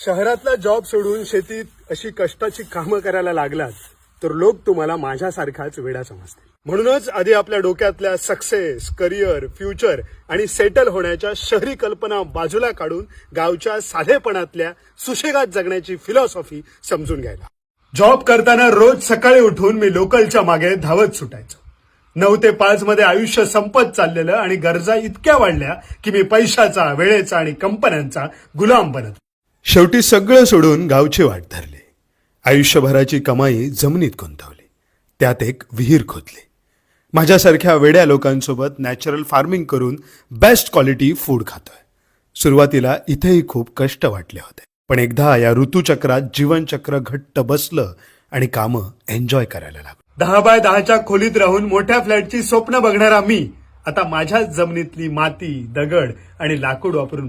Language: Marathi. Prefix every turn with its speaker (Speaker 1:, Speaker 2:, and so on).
Speaker 1: शहरातला जॉब सोडून शेतीत अशी कष्टाची कामं करायला लागलात तर लोक तुम्हाला माझ्यासारखाच वेडा समजतील. म्हणूनच आधी आपल्या डोक्यातल्या सक्सेस, करिअर, फ्युचर आणि सेटल होण्याच्या शहरी कल्पना बाजूला काढून गावच्या साधेपणातल्या सुशेगात जगण्याची फिलॉसॉफी समजून घ्यायला. जॉब करताना रोज सकाळी उठून मी लोकलच्या मागे धावत सुटायचो. 9 ते 5 मध्ये आयुष्य संपत चाललेलं आणि गरजा इतक्या वाढल्या की मी पैशाचा, वेळेचा आणि कंपन्यांचा गुलाम बनत. शेवटी सगळं सोडून गावची वाट धरली. आयुष्यभराची कमाई जमिनीत गुंतवली, त्यात एक विहीर खोदली. माझ्यासारख्या वेड्या लोकांसोबत नॅचरल फार्मिंग करून बेस्ट क्वालिटी फूड खातोय. सुरुवातीला इथेही खूप कष्ट वाटले होते, पण एकदा या ऋतुचक्रात जीवनचक्र घट्ट बसलं आणि कामं एन्जॉय करायला लागलो. 10 बाय 10च्या खोलीत राहून मोठ्या फ्लॅटची स्वप्न बघणारा मी आता माझ्याच जमिनीतली माती, दगड आणि लाकूड वापरून